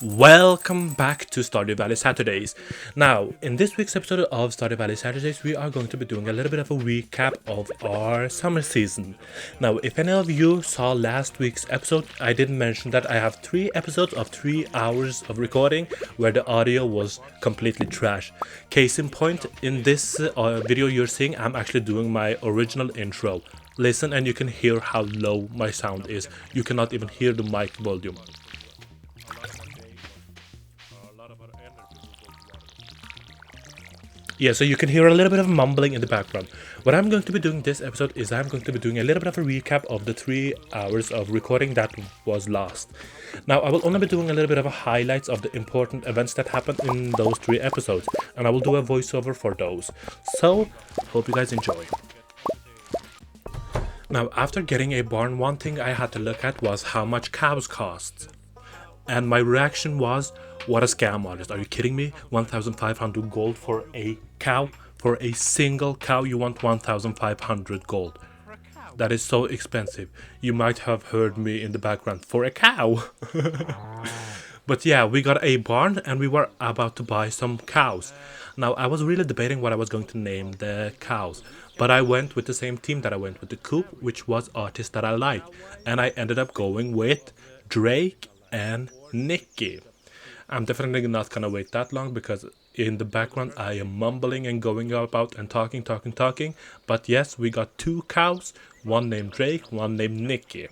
Welcome back to Stardew Valley Saturdays. Now, in this week's episode of Stardew Valley Saturdays, we are going to be doing a little bit of a recap of our summer season. Now, if any of you saw last week's episode, I did mention that I have 3 episodes of 3 hours of recording where the audio was completely trash. Case in point, in this video you're seeing, I'm actually doing my original intro. Listen and you can hear how low my sound is. You cannot even hear the mic volume. Yeah, so you can hear a little bit of mumbling in the background. What I'm going to be doing this episode is I'm going to be doing a little bit of a recap of the 3 hours of recording that was lost. Now, I will only be doing a little bit of a highlights of the important events that happened in those 3 episodes, and I will do a voiceover for those. So, hope you guys enjoy. Now, after getting a barn, one thing I had to look at was how much cows cost. And my reaction was, what a scam, artist. Are you kidding me? 1,500 gold for a cow? For a single cow, you want 1,500 gold. That is so expensive. You might have heard me in the background. For a cow? But yeah, we got a barn and we were about to buy some cows. Now, I was really debating what I was going to name the cows. But I went with the same team that I went with the coop, which was artists that I like. And I ended up going with Drake and Nikki. I'm definitely not gonna wait that long because in the background I am mumbling and going about and talking. But yes, we got 2 cows, one named Drake, one named Nikki.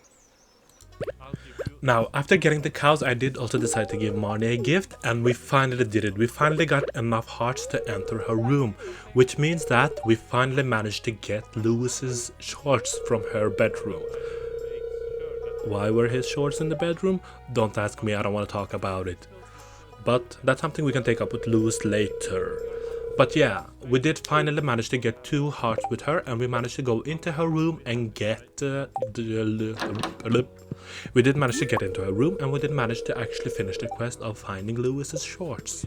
Now, after getting the cows, I did also decide to give Marnie a gift, and we finally did it. We finally got enough hearts to enter her room, which means that we finally managed to get Lewis's shorts from her bedroom. Why were his shorts in the bedroom? Don't ask me, I don't want to talk about it. But that's something we can take up with Lewis later. But yeah, we did finally manage to get 2 hearts with her, and we managed to go into her room and get we did manage to get into her room, and we did manage to actually finish the quest of finding Lewis's shorts.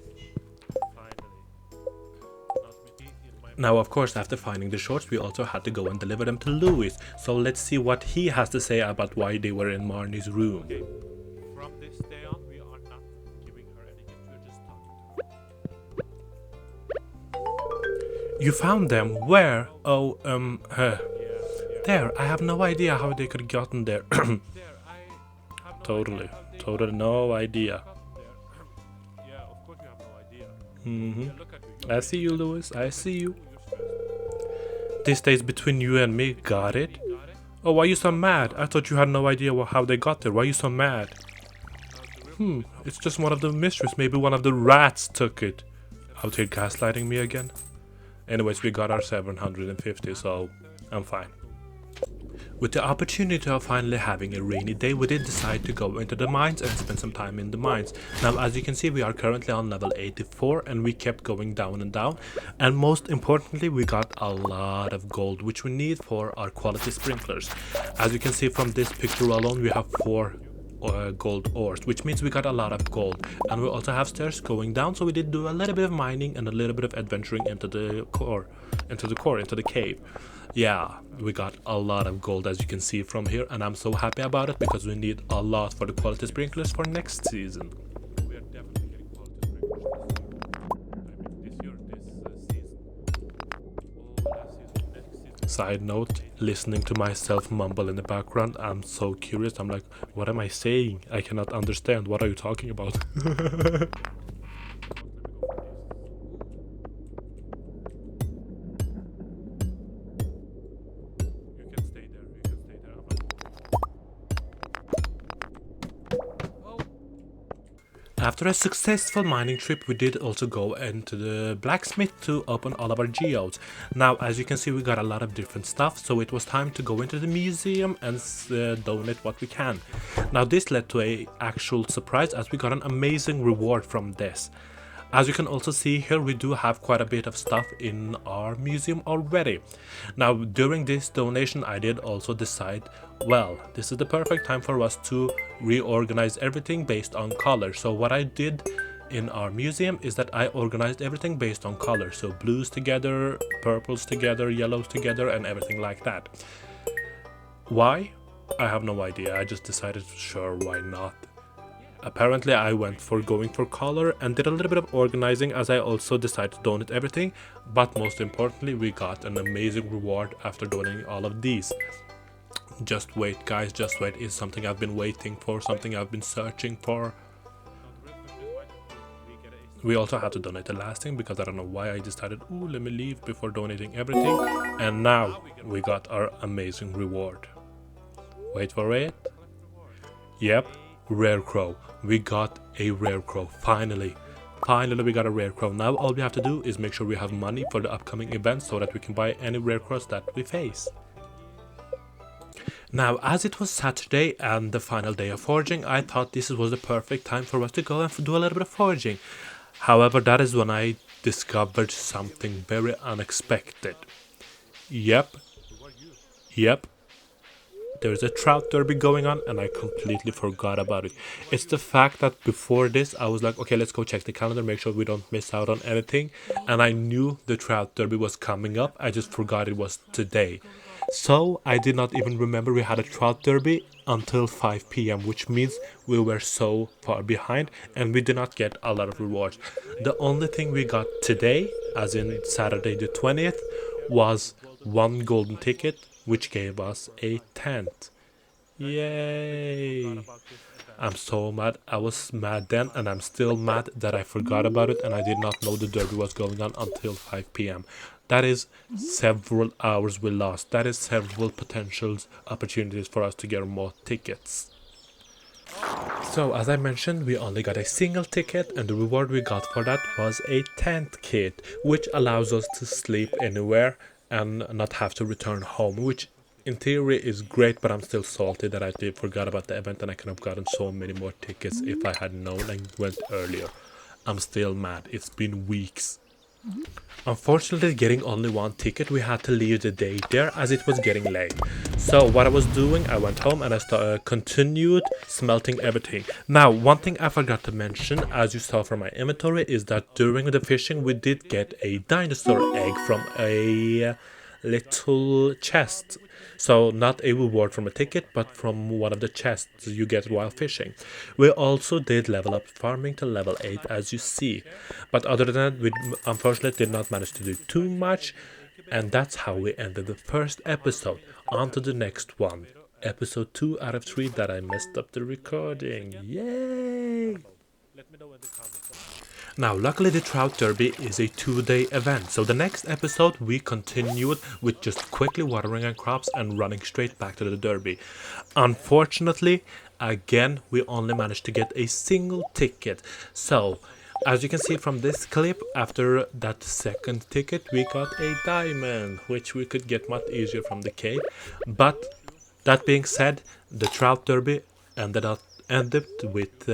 Now, of course, after finding the shorts, we also had to go and deliver them to Lewis. So let's see what he has to say about why they were in Marnie's room. From this day on, we are not giving her any gift, we're just talking to her. You found them? Where? Oh, there. I have no idea how they could have gotten there. Totally no idea. Yeah, of course you have no idea. I see you, Lewis. I see you. This stays between you and me. Got it? Oh, why are you so mad? I thought you had no idea how they got there. Why are you so mad? It's just one of the mysteries. Maybe one of the rats took it. Out here gaslighting me again? Anyways, we got our 750, so I'm fine. With the opportunity of finally having a rainy day, we did decide to go into the mines and spend some time in the mines. Now, as you can see, we are currently on level 84 and we kept going down and down. And most importantly, we got a lot of gold, which we need for our quality sprinklers. As you can see from this picture alone, we have 4 gold ores, which means we got a lot of gold. And we also have stairs going down, so we did do a little bit of mining and a little bit of adventuring into the cave. Yeah, we got a lot of gold, as you can see from here, and I'm so happy about it because we need a lot for the quality sprinklers for next season. We are definitely getting quality sprinklers. Side note, listening to myself mumble in the background, I'm so curious. I'm like, what am I saying? I cannot understand. What are you talking about? After a successful mining trip, we did also go into the blacksmith to open all of our geodes. Now, as you can see, we got a lot of different stuff, so it was time to go into the museum and donate what we can. Now, this led to a actual surprise as we got an amazing reward from this. As you can also see here, we do have quite a bit of stuff in our museum already. Now, during this donation, I did also decide, well, this is the perfect time for us to reorganize everything based on color. So what I did in our museum is that I organized everything based on color. So blues together, purples together, yellows together, and everything like that. Why? I have no idea. I just decided, sure, why not? Apparently I went for going for color and did a little bit of organizing, as I also decided to donate everything, but most importantly we got an amazing reward after donating all of these. Just wait guys, just wait. It's something I've been waiting for, something I've been searching for. We also had to donate the last thing because I don't know why I decided, ooh, let me leave before donating everything. And now we got our amazing reward. Wait for it. Yep, rare crow. We got a rare crow, finally. Finally we got a rare crow. Now all we have to do is make sure we have money for the upcoming events so that we can buy any rare crows that we face. Now, as it was Saturday and the final day of foraging, I thought this was the perfect time for us to go and do a little bit of foraging. However, that is when I discovered something very unexpected. Yep. There's a trout derby going on and I completely forgot about it. It's the fact that before this I was like, okay, let's go check the calendar, make sure we don't miss out on anything. And I knew the trout derby was coming up, I just forgot it was today. So I did not even remember we had a trout derby until 5 p.m, which means we were so far behind and we did not get a lot of rewards. The only thing we got today, as in Saturday the 20th, was one golden ticket, which gave us a tent. Yay! I'm so mad. I was mad then and I'm still mad that I forgot about it and I did not know the derby was going on until 5 p.m. That is several hours we lost. That is several potential opportunities for us to get more tickets. So as I mentioned, we only got a single ticket and the reward we got for that was a tent kit, which allows us to sleep anywhere and not have to return home, which in theory is great, but I'm still salty that I did forgot about the event and I could have gotten so many more tickets if I had known and went earlier. I'm still mad. It's been weeks. Unfortunately, getting only one ticket, we had to leave the day there as it was getting late. So what I was doing, I went home and I continued smelting everything. Now, one thing I forgot to mention, as you saw from my inventory, is that during the fishing we did get a dinosaur egg from a little chest. So not a reward from a ticket, but from one of the chests you get while fishing. We also did level up farming to level 8, as you see. But other than that, we unfortunately did not manage to do too much. And that's how we ended the first episode. On to the next one. Episode 2 out of 3 that I messed up the recording. Yay! Now, luckily the Trout Derby is a 2-day event, so the next episode we continued with just quickly watering our crops and running straight back to the Derby. Unfortunately, again, we only managed to get a single ticket. So, as you can see from this clip, after that second ticket, we got a diamond, which we could get much easier from the cave. But, that being said, the Trout Derby ended with...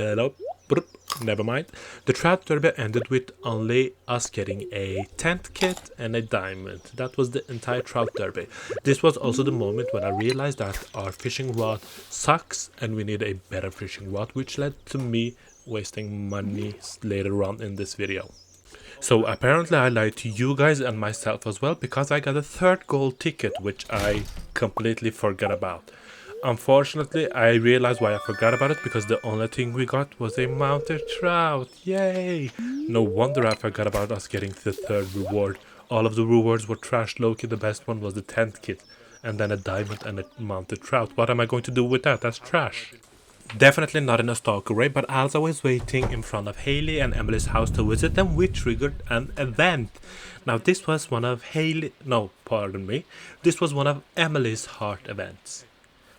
never mind. The Trout Derby ended with only us getting a tent kit and a diamond. That was the entire Trout Derby. This was also the moment when I realized that our fishing rod sucks and we need a better fishing rod, which led to me wasting money later on in this video. So apparently I lied to you guys and myself as well, because I got a third gold ticket, which I completely forgot about. Unfortunately, I realized why I forgot about it, because the only thing we got was a mounted trout. Yay! No wonder I forgot about us getting the third reward. All of the rewards were trash, Loki. The best one was the tent kit. And then a diamond and a mounted trout. What am I going to do with that? That's trash. Definitely not in a stalker way, but as I was waiting in front of Haley and Emily's house to visit them, we triggered an event. Now this was one of This was one of Emily's heart events.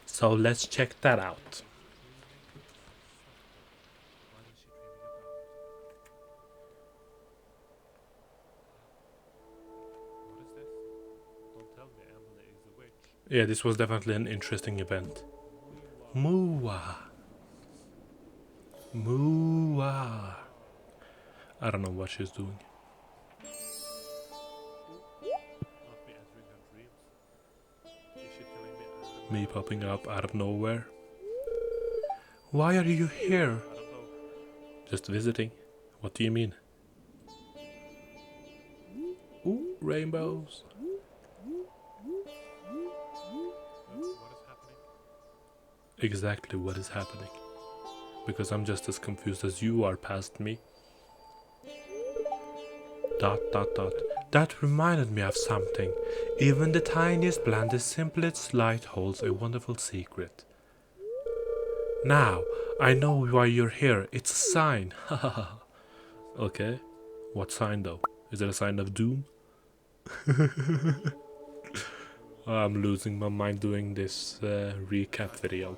So let's check that out. Yeah, this was definitely an interesting event. Mooah. Mooah. I don't know what she's doing. Me popping up out of nowhere. Why are you here? Just visiting. What do you mean? Ooh, rainbows. Exactly what is happening. because I'm just as confused as you are past me. Dot dot dot. That reminded me of something. Even the tiniest, blandest, simplest light holds a wonderful secret. Now, I know why you're here. It's a sign. Okay. What sign though? Is it a sign of doom? I'm losing my mind doing this recap video.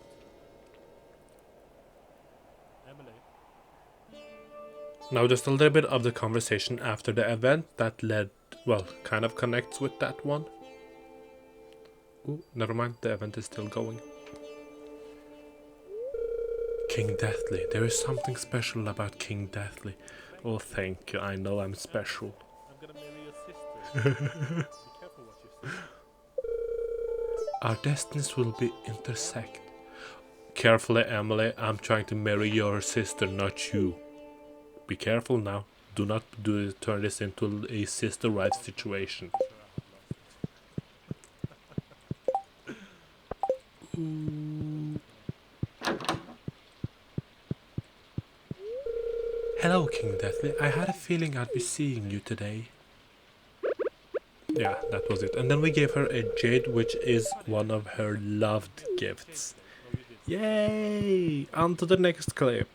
Now just a little bit of the conversation after the event that led, well, kind of connects with that one. Ooh, never mind, the event is still going. King Deathly. There is something special about King Deathly. Oh, thank you. I know I'm special. I'm gonna marry your sister. Be careful what you say. Our destinies will be intersect. Carefully, Emily. I'm trying to marry your sister, not you. Be careful now. Do not turn this into a sister wife situation. Hello, King Deathly. I had a feeling I'd be seeing you today. Yeah, that was it. And then we gave her a jade, which is one of her loved gifts. Yay! On to the next clip.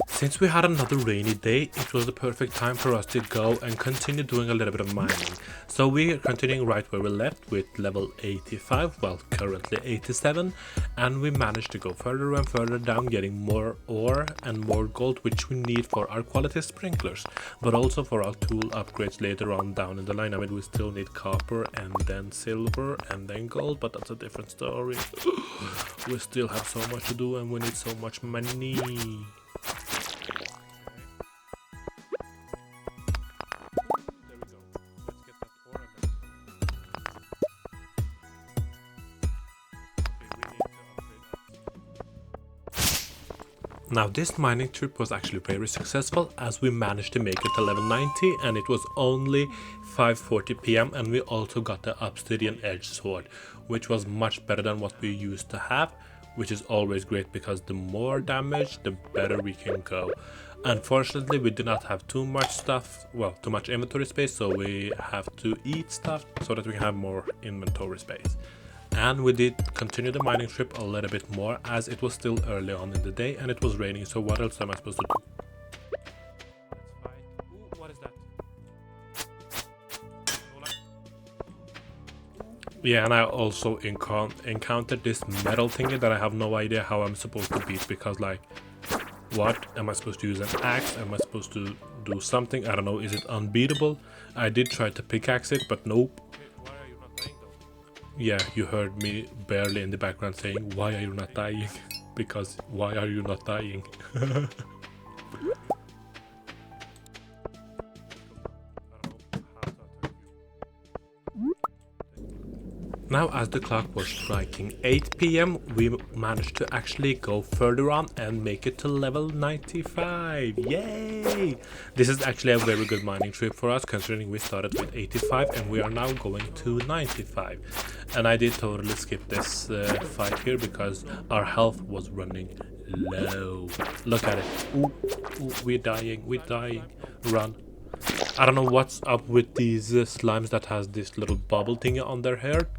Since we had another rainy day, it was the perfect time for us to go and continue doing a little bit of mining. So we are continuing right where we left with level 85, well currently 87, and we managed to go further and further down, getting more ore and more gold, which we need for our quality sprinklers, but also for our tool upgrades later on down in the line. I mean, we still need copper and then silver and then gold, but that's a different story. We still have so much to do and we need so much money. Now this mining trip was actually very successful, as we managed to make it to level 90 and it was only 5:40 PM, and we also got the obsidian edge sword, which was much better than what we used to have, which is always great because the more damage the better we can go. Unfortunately we did not have too much stuff, well, too much inventory space, so we have to eat stuff so that we can have more inventory space. And we did continue the mining trip a little bit more, as it was still early on in the day and it was raining, so what else am I supposed to do? Let's fight. Ooh, what is that? Yeah, and I also encountered this metal thingy that I have no idea how I'm supposed to beat, because like, what? Am I supposed to use an axe? Am I supposed to do something? I don't know, is it unbeatable? I did try to pickaxe it, but nope. Yeah, you heard me barely in the background saying, why are you not dying? Because why are you not dying? Now as the clock was striking 8 PM, we managed to actually go further on and make it to level 95. Yay! This is actually a very good mining trip for us, considering we started with 85 and we are now going to 95. And I did totally skip this fight here because our health was running low. Look at it. Ooh, ooh, we're dying, Run. I don't know what's up with these slimes that has this little bubble thingy on their hair,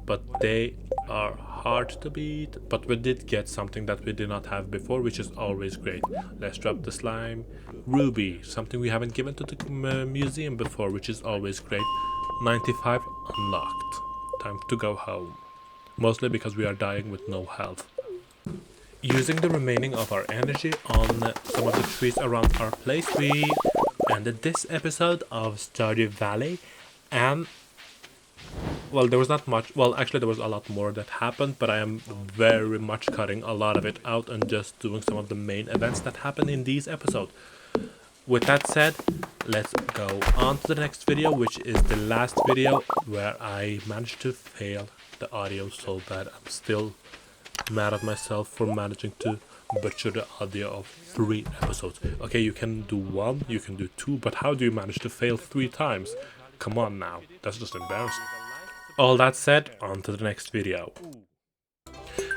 but they are hard to beat. But we did get something that we did not have before, which is always great. Let's drop the slime. Ruby, something we haven't given to the museum before, which is always great. 95 unlocked. Time to go home. Mostly because we are dying with no health. Using the remaining of our energy on some of the trees around our place, we ended this episode of Stardew Valley. And well, there was not much, well actually there was a lot more that happened, but I am very much cutting a lot of it out and just doing some of the main events that happen in these episodes. With that said, let's go on to the next video, which is the last video where I managed to fail the audio so bad. I'm still mad at myself for managing to butcher the audio of 3 episodes. Okay, you can do 1, you can do 2, but how do you manage to fail 3 times? Come on now, that's just embarrassing. All that said, on to the next video.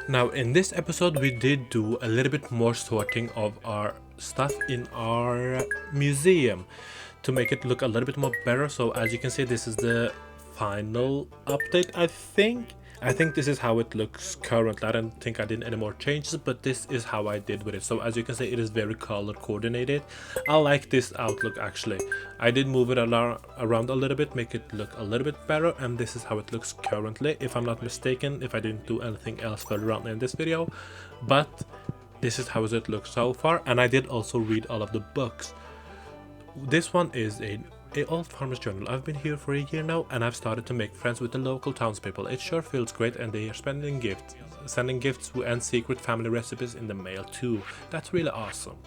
Now in this episode we did do a little bit more sorting of our stuff in our museum to make it look a little bit more better. So as you can see, this is the final update. I think this is how it looks currently. I don't think I did any more changes, but this is how I did with it. So as you can see, it is very color coordinated. I like this outlook actually. I did move it around a little bit, make it look a little bit better, and this is how it looks currently, if I'm not mistaken, if I didn't do anything else further on in this video. But this is how it looks so far, and I did also read all of the books. This one is a old farmer's journal. I've been here for a year now, and I've started to make friends with the local townspeople. It sure feels great, and they are sending gifts and secret family recipes in the mail too. That's really awesome.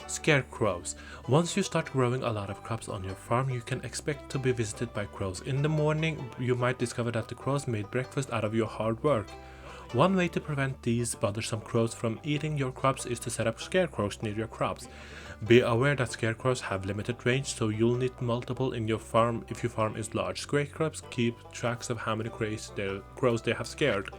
Scarecrows. Once you start growing a lot of crops on your farm, you can expect to be visited by crows. In the morning, you might discover that the crows made breakfast out of your hard work. One way to prevent these bothersome crows from eating your crops is to set up scarecrows near your crops. Be aware that scarecrows have limited range, so you'll need multiple in your farm if your farm is large. Scarecrows keep tracks of how many crows they have scared.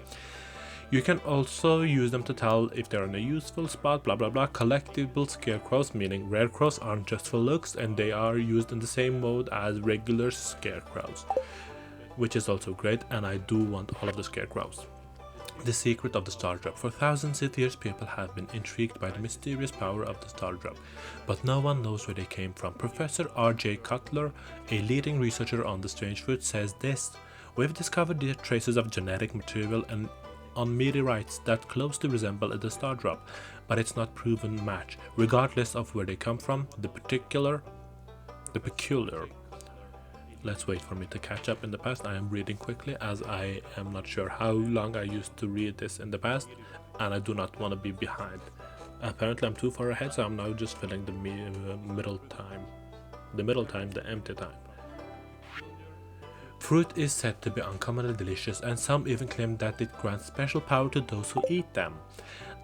You can also use them to tell if they're in a useful spot, blah blah blah. Collectible scarecrows, meaning rare crows, aren't just for looks, and they are used in the same mode as regular scarecrows, which is also great, and I do want all of the scarecrows. The secret of the star drop. For thousands of years, people have been intrigued by the mysterious power of the star drop, but no one knows where they came from. Professor R.J. Cutler, a leading researcher on the strange fruit, says this: "We've discovered the traces of genetic material and on meteorites that closely resemble the star drop, but it's not proven match. Regardless of where they come from, the peculiar. Let's wait for me to catch up in the past. I am reading quickly as I am not sure how long I used to read this in the past, and I do not want to be behind. Apparently I'm too far ahead, so I'm now just filling the middle time. The empty time. Fruit is said to be uncommonly delicious, and some even claim that it grants special power to those who eat them.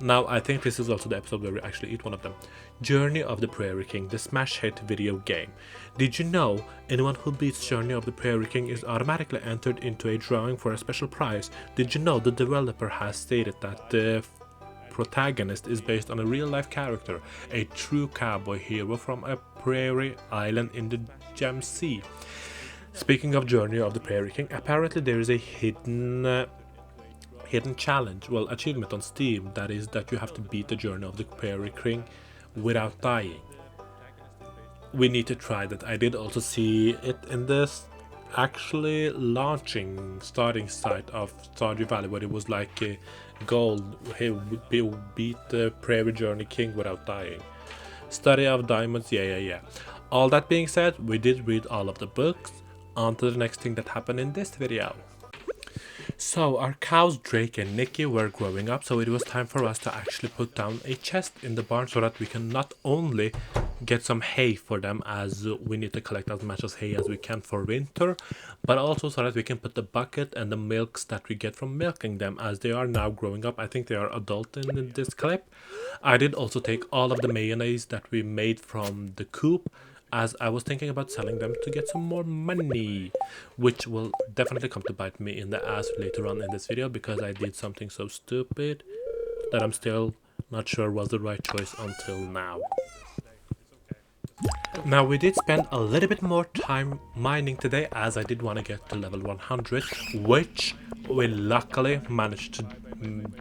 Now, I think this is also the episode where we actually eat one of them. Journey of the Prairie King, the smash hit video game. Did you know anyone who beats Journey of the Prairie King is automatically entered into a drawing for a special prize? Did you know the developer has stated that the protagonist is based on a real-life character, a true cowboy hero from a prairie island in the Gem Sea? Speaking of Journey of the Prairie King, apparently there is a hidden challenge, achievement on Steam, that is that you have to beat the Journey of the Prairie King without dying. We need to try that. I did also see it in this actually starting site of Stardew Valley, where it was like a goal, hey, beat the Prairie Journey King without dying. Study of Diamonds, yeah. All that being said, we did read all of the books. On to the next thing that happened in this video. So our cows Drake and Nikki were growing up, so it was time for us to actually put down a chest in the barn so that we can not only get some hay for them, as we need to collect as much as hay as we can for winter, but also so that we can put the bucket and the milks that we get from milking them, as they are now growing up. I think they are adult in this clip. I did also take all of the mayonnaise that we made from the coop, as I was thinking about selling them to get some more money, which will definitely come to bite me in the ass later on in this video, because I did something so stupid that I'm still not sure was the right choice until now. Now, we did spend a little bit more time mining today, as I did want to get to level 100, which we luckily managed to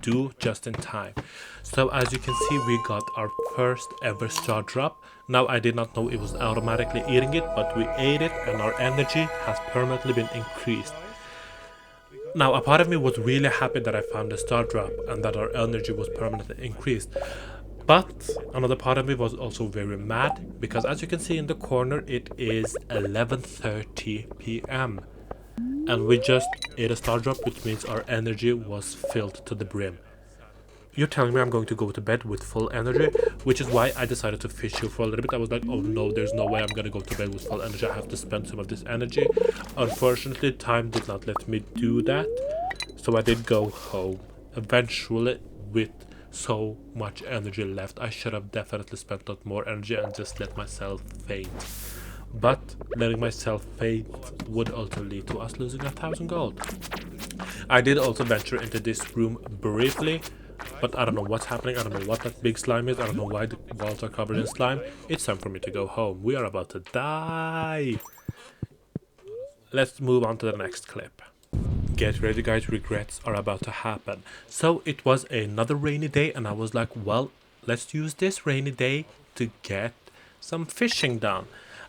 do just in time. So as you can see, we got our first ever star drop. Now, I did not know it was automatically eating it, but we ate it and our energy has permanently been increased. Now, a part of me was really happy that I found the star drop and that our energy was permanently increased. But another part of me was also very mad, because as you can see in the corner, it is 11:30 p.m. and we just ate a star drop, which means our energy was filled to the brim. You're telling me I'm going to go to bed with full energy, which is why I decided to fish here for a little bit. I was like, oh no, there's no way I'm gonna go to bed with full energy. I have to spend some of this energy. Unfortunately, time did not let me do that, so I did go home eventually with so much energy left. I should have definitely spent out more energy and just let myself faint. But letting myself faint would also lead to us losing 1,000 gold. I did also venture into this room briefly, but I don't know what's happening. I don't know what that big slime is. I don't know why the walls are covered in slime. It's time for me to go home. We are about to die. Let's move on to the next clip. Get ready guys, regrets are about to happen. So it was another rainy day and I was like, well, let's use this rainy day to get some fishing done.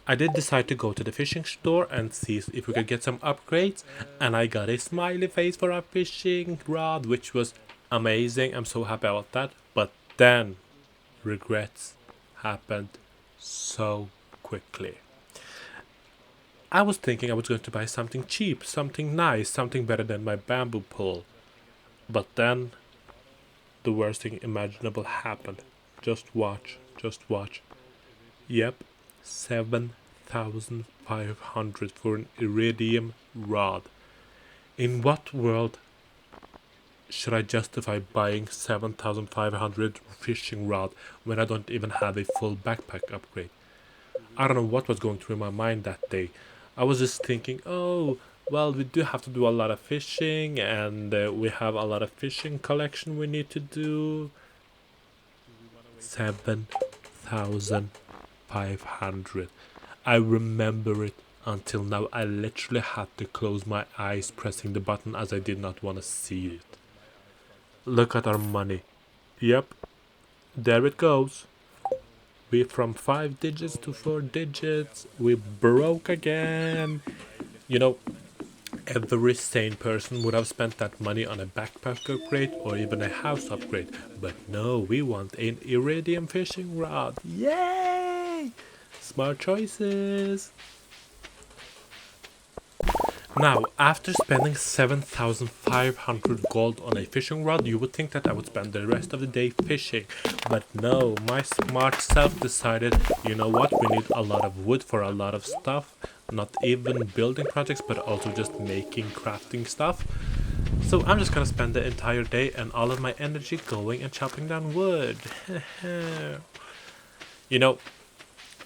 I did decide to go to the fishing store and see if we could get some upgrades, and I got a smiley face for our fishing rod, which was amazing. I'm so happy about that. But then regrets happened so quickly. I was thinking I was going to buy something cheap, something nice, something better than my bamboo pole. But then the worst thing imaginable happened. Just watch, just watch. Yep, 7,500 for an iridium rod. In what world should I justify buying 7,500 fishing rod when I don't even have a full backpack upgrade? I don't know what was going through my mind that day. I was just thinking, oh, well, we do have to do a lot of fishing, and we have a lot of fishing collection we need to do. 7,500. I remember it until now. I literally had to close my eyes pressing the button as I did not want to see it. Look at our money. Yep, there it goes. We from 5 digits to 4 digits. We broke again. You know, every sane person would have spent that money on a backpack upgrade or even a house upgrade. But no, we want an iridium fishing rod. Yay! Smart choices. Now, after spending 7,500 gold on a fishing rod, you would think that I would spend the rest of the day fishing. But no, my smart self decided, you know what, we need a lot of wood for a lot of stuff. Not even building projects, but also just making crafting stuff. So I'm just gonna spend the entire day and all of my energy going and chopping down wood. You know,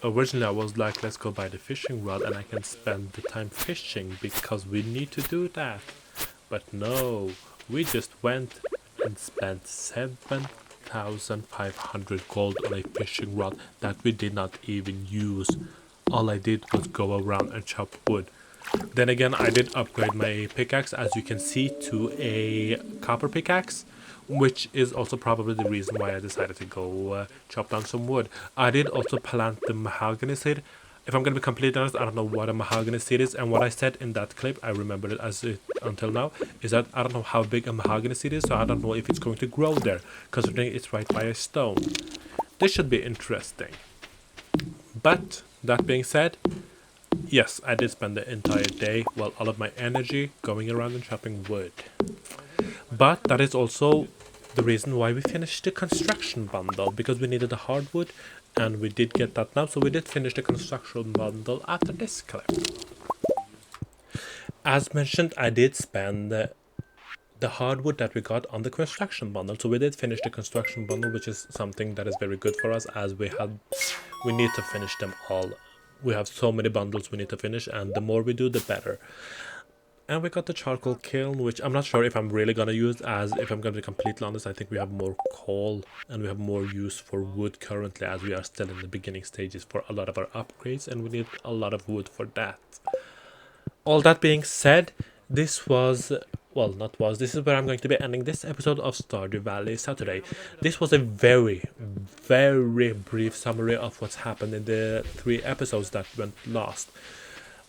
originally I was like, let's go buy the fishing rod and I can spend the time fishing because we need to do that. But no, we just went and spent 7,500 gold on a fishing rod that we did not even use. All I did was go around and chop wood. Then again, I did upgrade my pickaxe, as you can see, to a copper pickaxe, which is also probably the reason why I decided to go chop down some wood. I did also plant the mahogany seed. If I'm going to be completely honest, I don't know what a mahogany seed is, and what I said in that clip, I remember it as it until now, is that I don't know how big a mahogany seed is, so I don't know if it's going to grow there, considering it's right by a stone. This should be interesting. But, that being said, yes, I did spend the entire day, well, all of my energy going around and chopping wood. But that is also the reason why we finished the construction bundle, because we needed the hardwood, and we did get that now, so we did finish the construction bundle after this clip. As mentioned, I did spend the hardwood that we got on the construction bundle, so we did finish the construction bundle, which is something that is very good for us, as we need to finish them all. We have so many bundles we need to finish, and the more we do, the better. And we got the charcoal kiln, which I'm not sure if I'm really gonna use, as if I'm gonna be completely honest, I think we have more coal and we have more use for wood currently, as we are still in the beginning stages for a lot of our upgrades, and we need a lot of wood for that. All that being said, this is where I'm going to be ending this episode of Stardew Valley Saturday. This was a very, very brief summary of what's happened in the 3 episodes that went lost.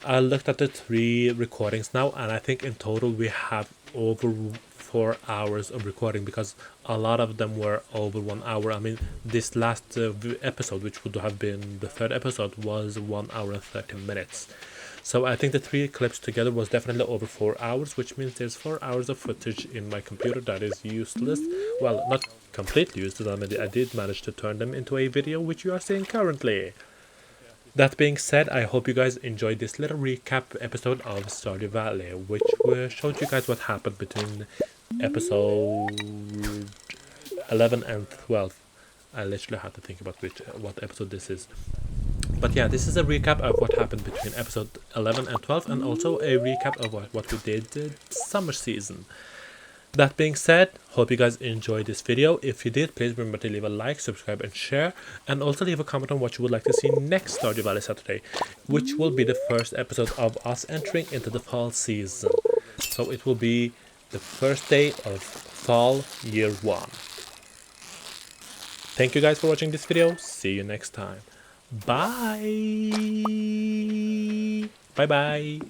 I looked at the 3 recordings now, and I think in total we have over 4 hours of recording, because a lot of them were over 1 hour. I mean, this last episode, which would have been the 3rd episode, was 1 hour and 30 minutes. So I think the 3 clips together was definitely over 4 hours, which means there's 4 hours of footage in my computer that is useless. Well, not completely useless. I mean, I did manage to turn them into a video, which you are seeing currently. That being said, I hope you guys enjoyed this little recap episode of Stardew Valley, which showed you guys what happened between episode 11 and 12. I literally had to think about what episode this is. But yeah, this is a recap of what happened between episode 11 and 12, and also a recap of what we did the summer season. That being said, hope you guys enjoyed this video. If you did, please remember to leave a like, subscribe and share, and also leave a comment on what you would like to see next Stardew Valley Saturday, which will be the first episode of us entering into the fall season. So it will be the first day of fall year 1. Thank you guys for watching this video. See you next time. Bye. Bye bye.